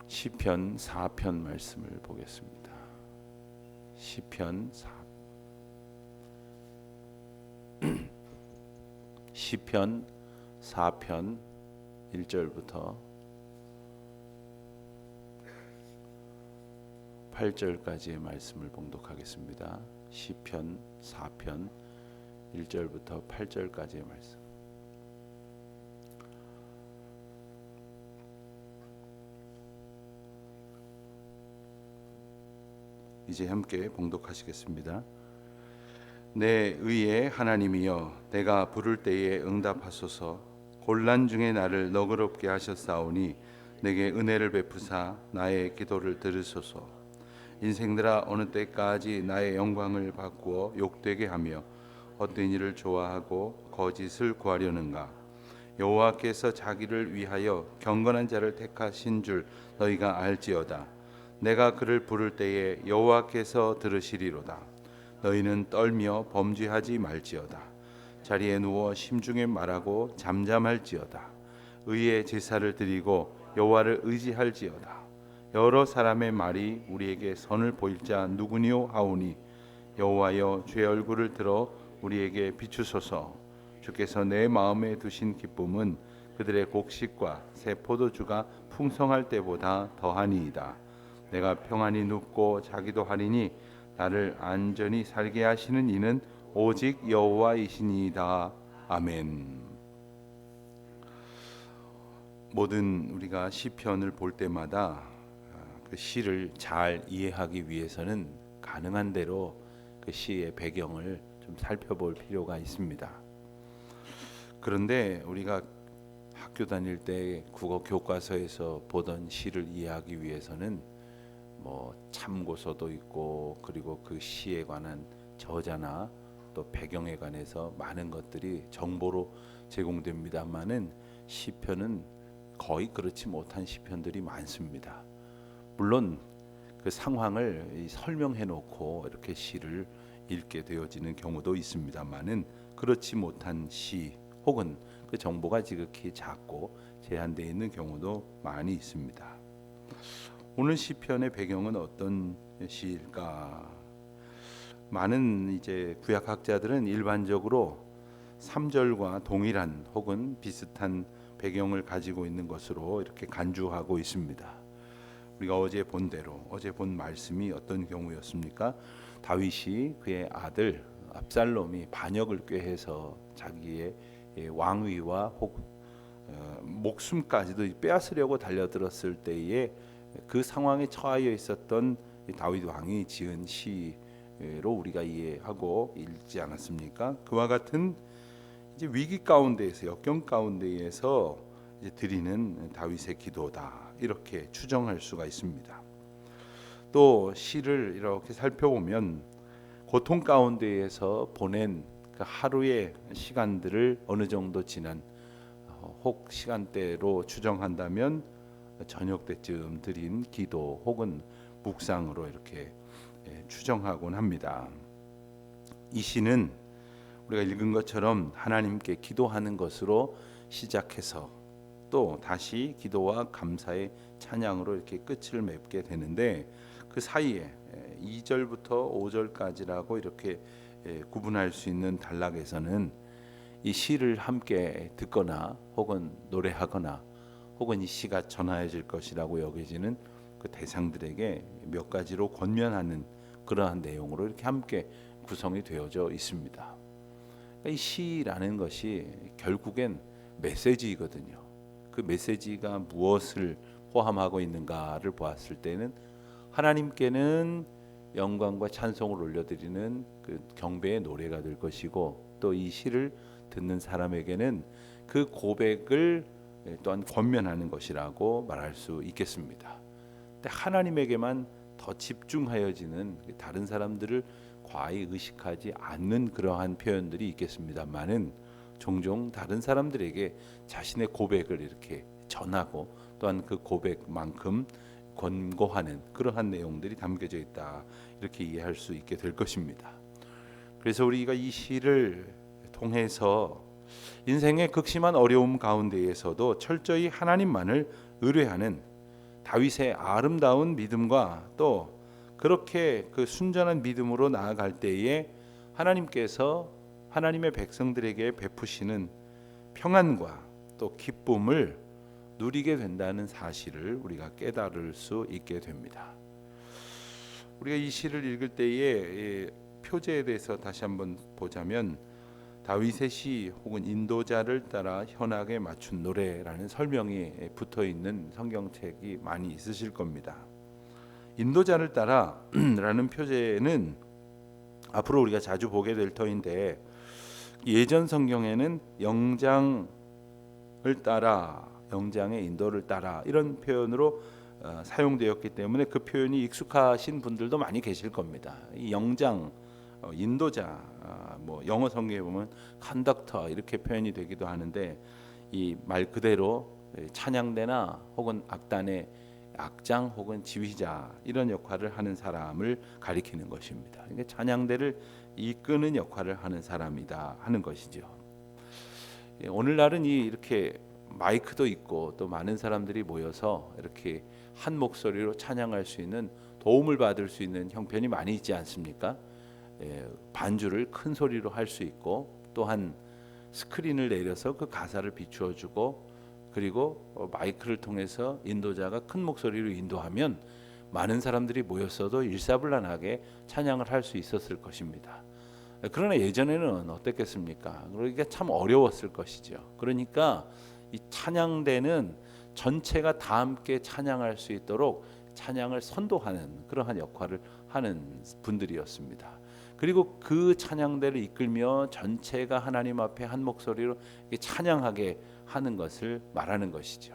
시편 4편 말씀을 보겠습니다. 시편 4편 1절부터 8절까지의 말씀을 봉독하겠습니다. 시편 4편 1절부터 8절까지의 말씀. 이제 함께 봉독하시겠습니다. 내 의의 하나님이여, 내가 부를 때에 응답하소서. 곤란 중에 나를 너그럽게 하셨사오니 내게 은혜를 베푸사 나의 기도를 들으소서. 인생들아, 어느 때까지 나의 영광을 바꾸어 욕되게 하며 헛된 일을 좋아하고 거짓을 구하려는가? 여호와께서 자기를 위하여 경건한 자를 택하신 줄 너희가 알지어다. 내가 그를 부를 때에 여호와께서 들으시리로다. 너희는 떨며 범죄하지 말지어다. 자리에 누워 심중에 말하고 잠잠할지어다. 의의 제사를 드리고 여호와를 의지할지어다. 여러 사람의 말이 우리에게 선을 보일 자 누구니요 하오니, 여호와여, 주의 얼굴을 들어 우리에게 비추소서. 주께서 내 마음에 두신 기쁨은 그들의 곡식과 새 포도주가 풍성할 때보다 더하니이다. 내가 평안히 눕고 자기도 하리니 나를 안전히 살게 하시는 이는 오직 여호와이시니이다. 아멘. 모든 우리가 시편을 볼 때마다 그 시를 잘 이해하기 위해서는 가능한 대로 그 시의 배경을 좀 살펴볼 필요가 있습니다. 그런데 우리가 학교 다닐 때 국어 교과서에서 보던 시를 이해하기 위해서는 참고서도 있고, 그리고 그 시에 관한 저자나 또 배경에 관해서 많은 것들이 정보로 제공됩니다만은 시편은 거의 그렇지 못한 시편들이 많습니다. 물론 그 상황을 설명해 놓고 이렇게 시를 읽게 되어지는 경우도 있습니다만은 그렇지 못한 시 혹은 그 정보가 지극히 작고 제한되어 있는 경우도 많이 있습니다. 오늘 시편의 배경은 어떤 시일까? 많은 이제 구약학자들은 일반적으로 3절과 동일한 혹은 비슷한 배경을 가지고 있는 것으로 이렇게 간주하고 있습니다. 우리가 어제 본 대로, 어제 본 말씀이 어떤 경우였습니까? 다윗이 그의 아들 압살롬이 반역을 꾀해서 자기의 왕위와 목숨까지도 빼앗으려고 달려들었을 때에 그 상황에 처하여 있었던 다윗 왕이 지은 시로 우리가 이해하고 읽지 않았습니까? 그와 같은 이제 위기 가운데에서, 역경 가운데에서 이제 드리는 다윗의 기도다, 이렇게 추정할 수가 있습니다. 또 시를 이렇게 살펴보면 고통 가운데에서 보낸 그 하루의 시간들을 어느 정도 지난 혹 시간대로 추정한다면 저녁 때쯤 드린 기도 혹은 묵상으로 이렇게 추정하곤 합니다. 이 시는 우리가 읽은 것처럼 하나님께 기도하는 것으로 시작해서 또 다시 기도와 감사의 찬양으로 이렇게 끝을 맺게 되는데, 그 사이에 2절부터 5절까지라고 이렇게 구분할 수 있는 단락에서는 이 시를 함께 듣거나 혹은 노래하거나 혹은 이 시가 전하여질 것이라고 여겨지는 그 대상들에게 몇 가지로 권면하는 그러한 내용으로 이렇게 함께 구성이 되어져 있습니다. 이 시라는 것이 결국엔 메시지이거든요. 그 메시지가 무엇을 포함하고 있는가를 보았을 때는 하나님께는 영광과 찬송을 올려드리는 그 경배의 노래가 될 것이고, 또 이 시를 듣는 사람에게는 그 고백을 또한 권면하는 것이라고 말할 수 있겠습니다. 근데 하나님에게만 더 집중하여지는, 다른 사람들을 과히 의식하지 않는 그러한 표현들이 있겠습니다만은 종종 다른 사람들에게 자신의 고백을 이렇게 전하고 또한 그 고백만큼 권고하는 그러한 내용들이 담겨져 있다, 이렇게 이해할 수 있게 될 것입니다. 그래서 우리가 이 시를 통해서 인생의 극심한 어려움 가운데에서도 철저히 하나님만을 의뢰하는, 다윗의 아름다운 믿음과 또 그렇게 그 순전한 믿음으로 나아갈 때에 하나님께서 하나님의 백성들에게 베푸시는 평안과 또 기쁨을 누리게 된다는 사실을 우리가 깨달을 수 있게 됩니다. 우리가 이 시를 읽을 때에 표제에 대해서 다시 한번 보자면 다윗의 시 혹은 인도자를 따라 현악에 맞춘 노래라는 설명이 붙어 있는 성경책이 많이 있으실 겁니다. 인도자를 따라라는 표제는 앞으로 우리가 자주 보게 될 터인데 예전 성경에는 영장을 따라, 영장의 인도를 따라 이런 표현으로 사용되었기 때문에 그 표현이 익숙하신 분들도 많이 계실 겁니다. 이 영장, 인도자, 뭐 영어 성경에 보면 컨덕터 이렇게 표현이 되기도 하는데 이 말 그대로 찬양대나 혹은 악단의 악장 혹은 지휘자 이런 역할을 하는 사람을 가리키는 것입니다. 그러니까 찬양대를 이끄는 역할을 하는 사람이다 하는 것이죠. 오늘날은 이렇게 마이크도 있고 또 많은 사람들이 모여서 이렇게 한 목소리로 찬양할 수 있는 도움을 받을 수 있는 형편이 많이 있지 않습니까? 반주를 큰 소리로 할 수 있고 또한 스크린을 내려서 그 가사를 비추어주고 그리고 마이크를 통해서 인도자가 큰 목소리로 인도하면 많은 사람들이 모였어도 일사불란하게 찬양을 할 수 있었을 것입니다. 그러나 예전에는 어땠겠습니까? 그러니까 참 어려웠을 것이죠. 그러니까 이 찬양대는 전체가 다 함께 찬양할 수 있도록 찬양을 선도하는 그러한 역할을 하는 분들이었습니다. 그리고 그 찬양대를 이끌며 전체가 하나님 앞에 한 목소리로 찬양하게 하는 것을 말하는 것이죠.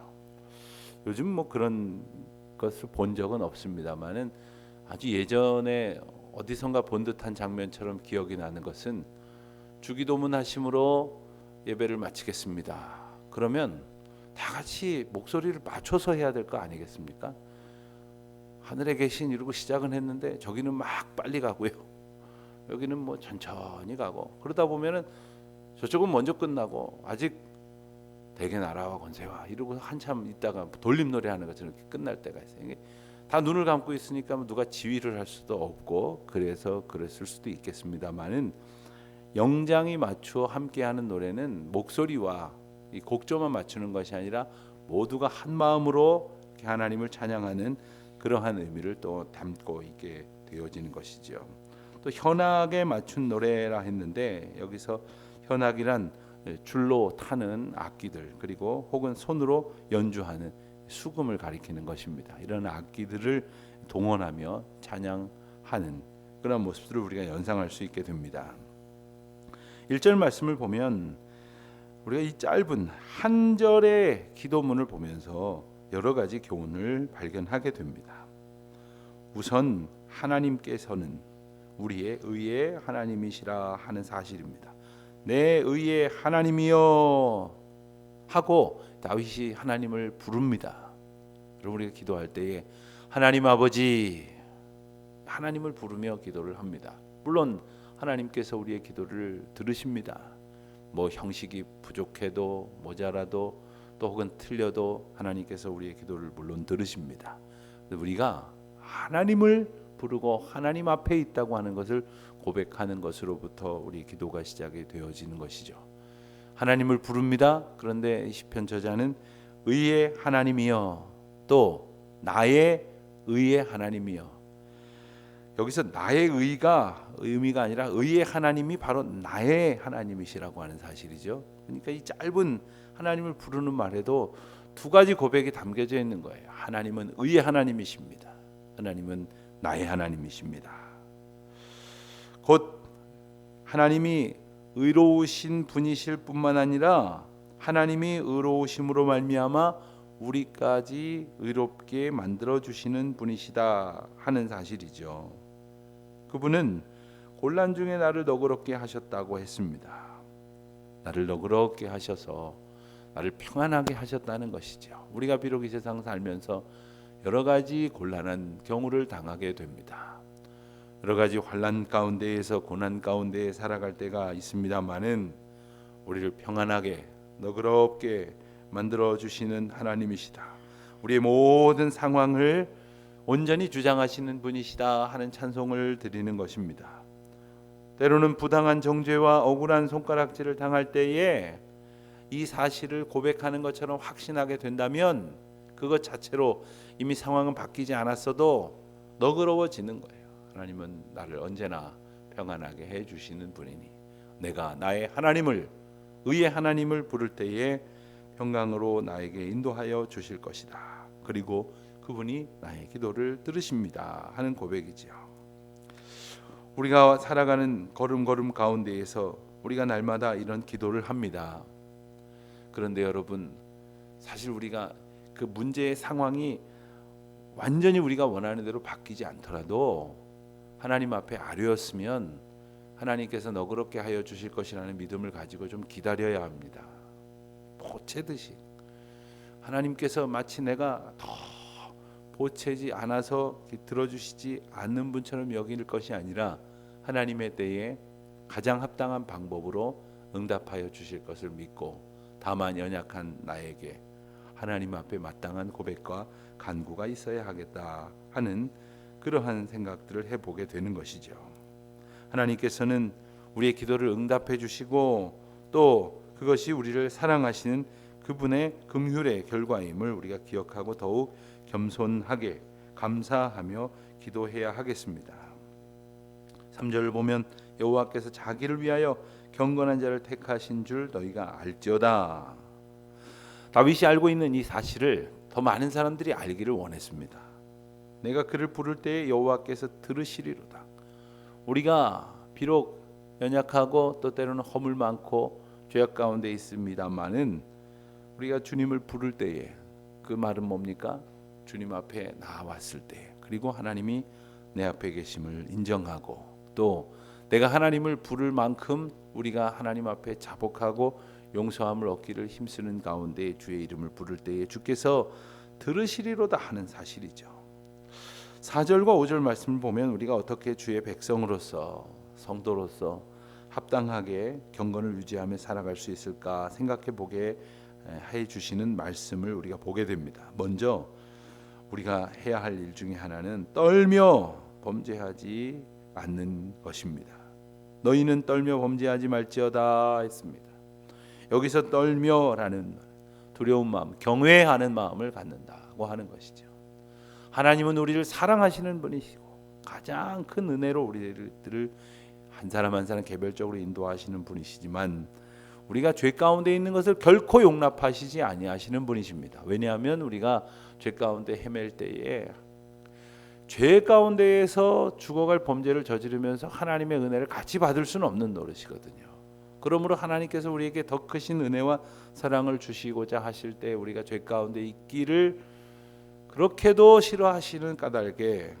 요즘 뭐 그런 것을 본 적은 없습니다만은 아주 예전에 어디선가 본 듯한 장면처럼 기억이 나는 것은 주기도문 하심으로 예배를 마치겠습니다. 그러면 다 같이 목소리를 맞춰서 해야 될 거 아니겠습니까? 하늘에 계신 이러고 시작은 했는데 저기는 막 빨리 가고요. 여기는 뭐 천천히 가고 그러다 보면은 저쪽은 먼저 끝나고 아직 대개 나라와 권세와 이러고 한참 있다가 돌림 노래하는 것처럼 이렇게 끝날 때가 있어요. 이게 다 눈을 감고 있으니까 누가 지휘를 할 수도 없고 그래서 그랬을 수도 있겠습니다만은 영장이 맞추어 함께하는 노래는 목소리와 이 곡조만 맞추는 것이 아니라 모두가 한 마음으로 하나님을 찬양하는 그러한 의미를 또 담고 있게 되어지는 것이죠. 또 현악에 맞춘 노래라 했는데 여기서 현악이란 줄로 타는 악기들 그리고 혹은 손으로 연주하는 수금을 가리키는 것입니다. 이런 악기들을 동원하며 찬양하는 그런 모습들을 우리가 연상할 수 있게 됩니다. 1절 말씀을 보면 우리가 이 짧은 한 절의 기도문을 보면서 여러 가지 교훈을 발견하게 됩니다. 우선 하나님께서는 우리의 의의 하나님이시라 하는 사실입니다. 내 의의 하나님이여 하고 다윗이 하나님을 부릅니다. 여러분 우리가 기도할 때에 하나님 아버지 하나님을 부르며 기도를 합니다. 물론 하나님께서 우리의 기도를 들으십니다. 뭐 형식이 부족해도 모자라도 또 혹은 틀려도 하나님께서 우리의 기도를 물론 들으십니다. 우리가 하나님을 부르고 하나님 앞에 있다고 하는 것을 고백하는 것으로부터 우리 기도가 시작이 되어지는 것이죠. 하나님을 부릅니다. 그런데 시편 저자는 의의 하나님이여 또 나의 의의 하나님이여. 여기서 나의 의가 의미가 아니라 의의 하나님이 바로 나의 하나님이시라고 하는 사실이죠. 그러니까 이 짧은 하나님을 부르는 말에도 두 가지 고백이 담겨져 있는 거예요. 하나님은 의의 하나님이십니다. 하나님은 나의 하나님이십니다. 곧 하나님이 의로우신 분이실 뿐만 아니라 하나님이 의로우심으로 말미암아 우리까지 의롭게 만들어 주시는 분이시다 하는 사실이죠. 그분은 곤란 중에 나를 너그럽게 하셨다고 했습니다. 나를 너그럽게 하셔서 나를 평안하게 하셨다는 것이죠. 우리가 비록 이 세상 살면서 여러 가지 곤란한 경우를 당하게 됩니다. 여러 가지 환난 가운데에서 고난 가운데 살아갈 때가 있습니다만은 우리를 평안하게 너그럽게 만들어 주시는 하나님이시다. 우리의 모든 상황을 온전히 주장하시는 분이시다 하는 찬송을 드리는 것입니다. 때로는 부당한 정죄와 억울한 손가락질을 당할 때에 이 사실을 고백하는 것처럼 확신하게 된다면 그것 자체로 이미 상황은 바뀌지 않았어도 너그러워지는 거예요. 하나님은 나를 언제나 평안하게 해주시는 분이니 내가 나의 하나님을, 의의 하나님을 부를 때에 평강으로 나에게 인도하여 주실 것이다. 그리고 그분이 나의 기도를 들으십니다 하는 고백이지요. 우리가 살아가는 걸음걸음 가운데에서 우리가 날마다 이런 기도를 합니다. 그런데 여러분, 사실 우리가 그 문제의 상황이 완전히 우리가 원하는 대로 바뀌지 않더라도 하나님 앞에 아뢰었으면 하나님께서 너그럽게 하여 주실 것이라는 믿음을 가지고 좀 기다려야 합니다. 보채듯이 하나님께서 마치 내가 더 보채지 않아서 들어주시지 않는 분처럼 여길 것이 아니라 하나님의 때에 가장 합당한 방법으로 응답하여 주실 것을 믿고 다만 연약한 나에게 하나님 앞에 마땅한 고백과 간구가 있어야 하겠다 하는 그러한 생각들을 해보게 되는 것이죠. 하나님께서는 우리의 기도를 응답해 주시고 또 그것이 우리를 사랑하시는 그분의 긍휼의 결과임을 우리가 기억하고 더욱 겸손하게 감사하며 기도해야 하겠습니다. 3절을 보면 여호와께서 자기를 위하여 경건한 자를 택하신 줄 너희가 알지어다. 다윗이 알고 있는 이 사실을 더 많은 사람들이 알기를 원했습니다. 내가 그를 부를 때에 여호와께서 들으시리로다. 우리가 비록 연약하고 또 때로는 허물 많고 죄악 가운데 있습니다마는 우리가 주님을 부를 때에 그 말은 뭡니까? 주님 앞에 나왔을 때, 그리고 하나님이 내 앞에 계심을 인정하고 또 내가 하나님을 부를 만큼 우리가 하나님 앞에 자복하고 용서함을 얻기를 힘쓰는 가운데 주의 이름을 부를 때에 주께서 들으시리로다 하는 사실이죠. 4절과 5절 말씀을 보면 우리가 어떻게 주의 백성으로서 성도로서 합당하게 경건을 유지하며 살아갈 수 있을까 생각해 보게 해 주시는 말씀을 우리가 보게 됩니다. 먼저 우리가 해야 할 일 중에 하나는 떨며 범죄하지 않는 것입니다. 너희는 떨며 범죄하지 말지어다 했습니다. 여기서 떨며라는 두려운 마음, 경외하는 마음을 갖는다고 하는 것이죠. 하나님은 우리를 사랑하시는 분이시고 가장 큰 은혜로 우리들을 한 사람 한 사람 개별적으로 인도하시는 분이시지만 우리가 죄 가운데 있는 것을 결코 용납하시지 아니하시는 분이십니다. 왜냐하면 우리가 죄 가운데 헤맬 때에 죄 가운데에서 죽어갈 범죄를 저지르면서 하나님의 은혜를 같이 받을 수는 없는 노릇이거든요. 그러므로 하나님께서 우리에게 더 크신 은혜와 사랑을 주시고자 하실 때 우리가 죄 가운데 있기를 그렇게도 싫어하시는 까닭에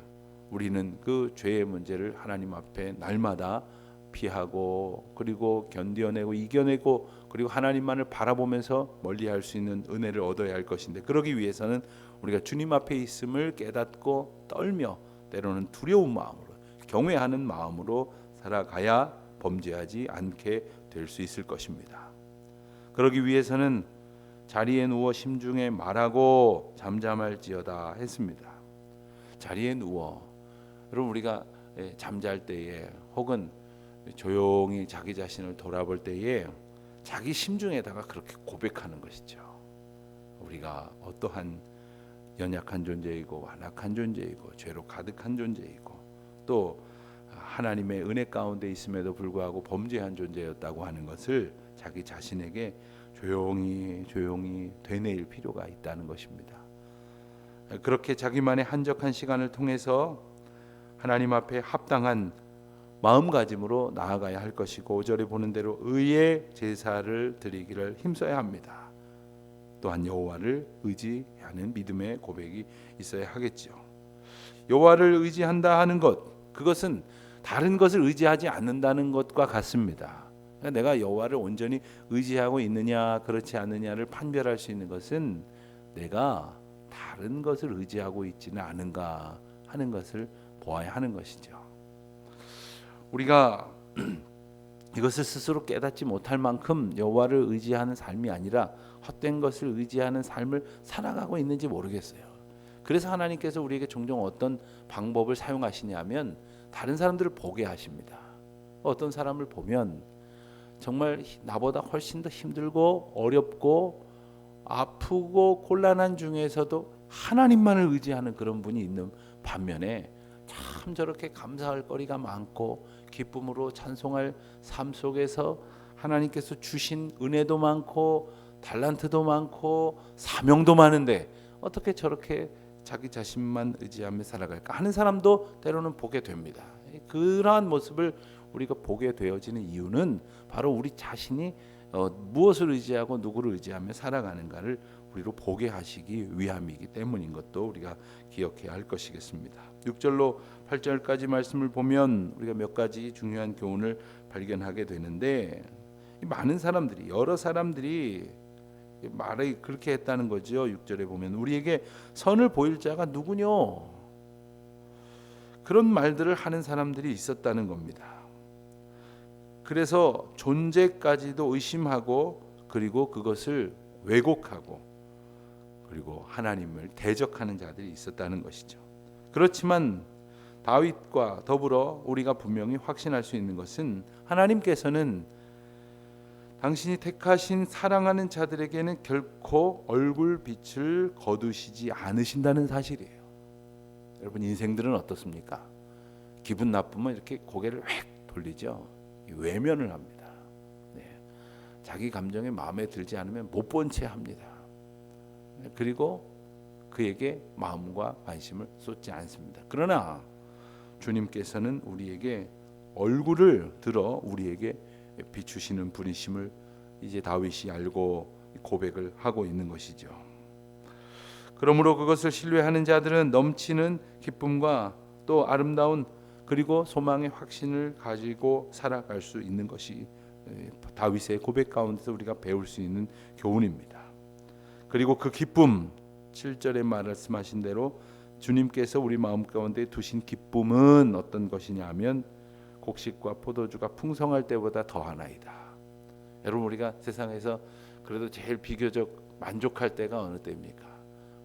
우리는 그 죄의 문제를 하나님 앞에 날마다 피하고 그리고 견뎌내고 이겨내고 그리고 하나님만을 바라보면서 멀리할 수 있는 은혜를 얻어야 할 것인데, 그러기 위해서는 우리가 주님 앞에 있음을 깨닫고 떨며 때로는 두려운 마음으로 경외하는 마음으로 살아가야 범죄하지 않게 될 수 있을 것입니다. 그러기 위해서는 자리에 누워 심중에 말하고 잠잠할지어다 했습니다. 자리에 누워, 여러분 우리가 잠잘 때에 혹은 조용히 자기 자신을 돌아볼 때에 자기 심중에다가 그렇게 고백하는 것이죠. 우리가 어떠한 연약한 존재이고 완악한 존재이고 죄로 가득한 존재이고 또 하나님의 은혜 가운데 있음에도 불구하고 범죄한 존재였다고 하는 것을 자기 자신에게 조용히 되뇌일 필요가 있다는 것입니다. 그렇게 자기만의 한적한 시간을 통해서 하나님 앞에 합당한 마음가짐으로 나아가야 할 것이고 5절에 보는 대로 의의 제사를 드리기를 힘써야 합니다. 또한 여호와를 의지하는 믿음의 고백이 있어야 하겠죠. 여호와를 의지한다 하는 것, 그것은 다른 것을 의지하지 않는다는 것과 같습니다. 내가 여호와를 온전히 의지하고 있느냐 그렇지 않느냐를 판별할 수 있는 것은 내가 다른 것을 의지하고 있지는 않은가 하는 것을 보아야 하는 것이죠. 우리가 이것을 스스로 깨닫지 못할 만큼 여호와를 의지하는 삶이 아니라 헛된 것을 의지하는 삶을 살아가고 있는지 모르겠어요. 그래서 하나님께서 우리에게 종종 어떤 방법을 사용하시냐면 다른 사람들을 보게 하십니다. 어떤 사람을 보면 정말 나보다 훨씬 더 힘들고 어렵고 아프고 곤란한 중에서도 하나님만을 의지하는 그런 분이 있는 반면에 참 저렇게 감사할 거리가 많고 기쁨으로 찬송할 삶 속에서 하나님께서 주신 은혜도 많고 달란트도 많고 사명도 많은데 어떻게 저렇게 자기 자신만 의지하며 살아갈까 하는 사람도 때로는 보게 됩니다. 그러한 모습을 우리가 보게 되어지는 이유는 바로 우리 자신이 무엇을 의지하고 누구를 의지하며 살아가는가를 우리로 보게 하시기 위함이기 때문인 것도 우리가 기억해야 할 것이겠습니다. 6절로 8절까지 말씀을 보면 우리가 몇 가지 중요한 교훈을 발견하게 되는데 많은 사람들이 여러 사람들이 말을 그렇게 했다는 거죠. 6절에 보면 우리에게 선을 보일 자가 누구뇨? 그런 말들을 하는 사람들이 있었다는 겁니다. 그래서 존재까지도 의심하고 그리고 그것을 왜곡하고 그리고 하나님을 대적하는 자들이 있었다는 것이죠. 그렇지만 다윗과 더불어 우리가 분명히 확신할 수 있는 것은 하나님께서는 당신이 택하신 사랑하는 자들에게는 결코 얼굴 빛을 거두시지 않으신다는 사실이에요. 여러분 인생들은 어떻습니까? 기분 나쁘면 이렇게 고개를 획 돌리죠. 외면을 합니다. 네. 자기 감정에 마음에 들지 않으면 못 본 채 합니다. 그리고 그에게 마음과 관심을 쏟지 않습니다. 그러나 주님께서는 우리에게 얼굴을 들어 우리에게 비추시는 분이심을 이제 다윗이 알고 고백을 하고 있는 것이죠. 그러므로 그것을 신뢰하는 자들은 넘치는 기쁨과 또 아름다운 그리고 소망의 확신을 가지고 살아갈 수 있는 것이 다윗의 고백 가운데서 우리가 배울 수 있는 교훈입니다. 그리고 그 기쁨 7절에 말씀하신 대로 주님께서 우리 마음 가운데 두신 기쁨은 어떤 것이냐 하면 곡식과 포도주가 풍성할 때보다 더하나이다. 여러분 우리가 세상에서 그래도 제일 비교적 만족할 때가 어느 때입니까?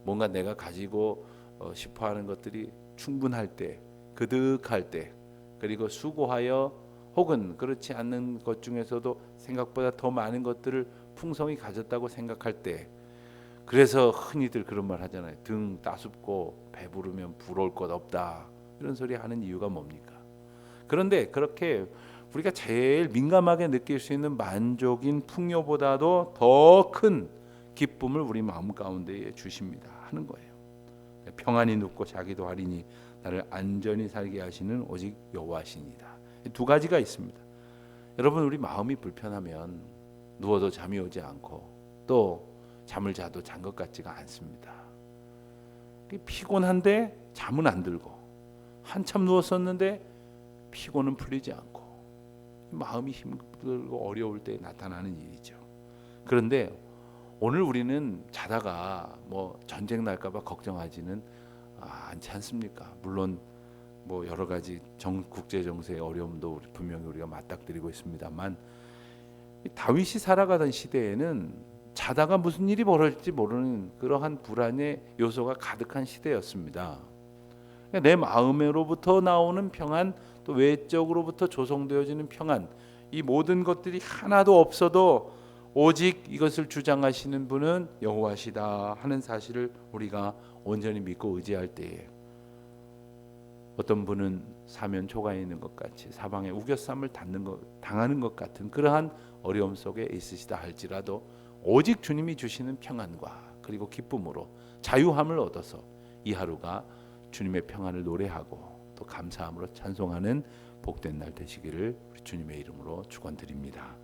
뭔가 내가 가지고 싶어하는 것들이 충분할 때, 그득할 때, 그리고 수고하여 혹은 그렇지 않는 것 중에서도 생각보다 더 많은 것들을 풍성히 가졌다고 생각할 때, 그래서 흔히들 그런 말 하잖아요. 등 따숩고 배부르면 부러울 것 없다. 이런 소리 하는 이유가 뭡니까? 그런데 그렇게 우리가 제일 민감하게 느낄 수 있는 만족인 풍요보다도 더 큰 기쁨을 우리 마음 가운데에 주십니다 하는 거예요. 평안히 눕고 자기도 하리니 나를 안전히 살게 하시는 오직 여호와시니이다. 두 가지가 있습니다. 여러분 우리 마음이 불편하면 누워도 잠이 오지 않고 또 잠을 자도 잔 것 같지가 않습니다. 피곤한데 잠은 안 들고 한참 누웠었는데 피곤은 풀리지 않고 마음이 힘들고 어려울 때 나타나는 일이죠. 그런데 오늘 우리는 자다가 뭐 전쟁 날까봐 걱정하지는 않지 않습니까? 물론 뭐 여러 가지 국제 정세의 어려움도 분명히 우리가 맞닥뜨리고 있습니다만 다윗이 살아가던 시대에는 자다가 무슨 일이 벌어질지 모르는 그러한 불안의 요소가 가득한 시대였습니다. 내 마음으로부터 나오는 평안, 또 외적으로부터 조성되어지는 평안, 이 모든 것들이 하나도 없어도 오직 이것을 주장하시는 분은 여호와시다 하는 사실을 우리가 온전히 믿고 의지할 때에 어떤 분은 사면 초가에 있는 것 같이 사방에 우겨쌈을 당하는 것 같은 그러한 어려움 속에 있으시다 할지라도 오직 주님이 주시는 평안과 그리고 기쁨으로 자유함을 얻어서 이 하루가 주님의 평안을 노래하고 또 감사함으로 찬송하는 복된 날 되시기를 우리 주님의 이름으로 축원드립니다.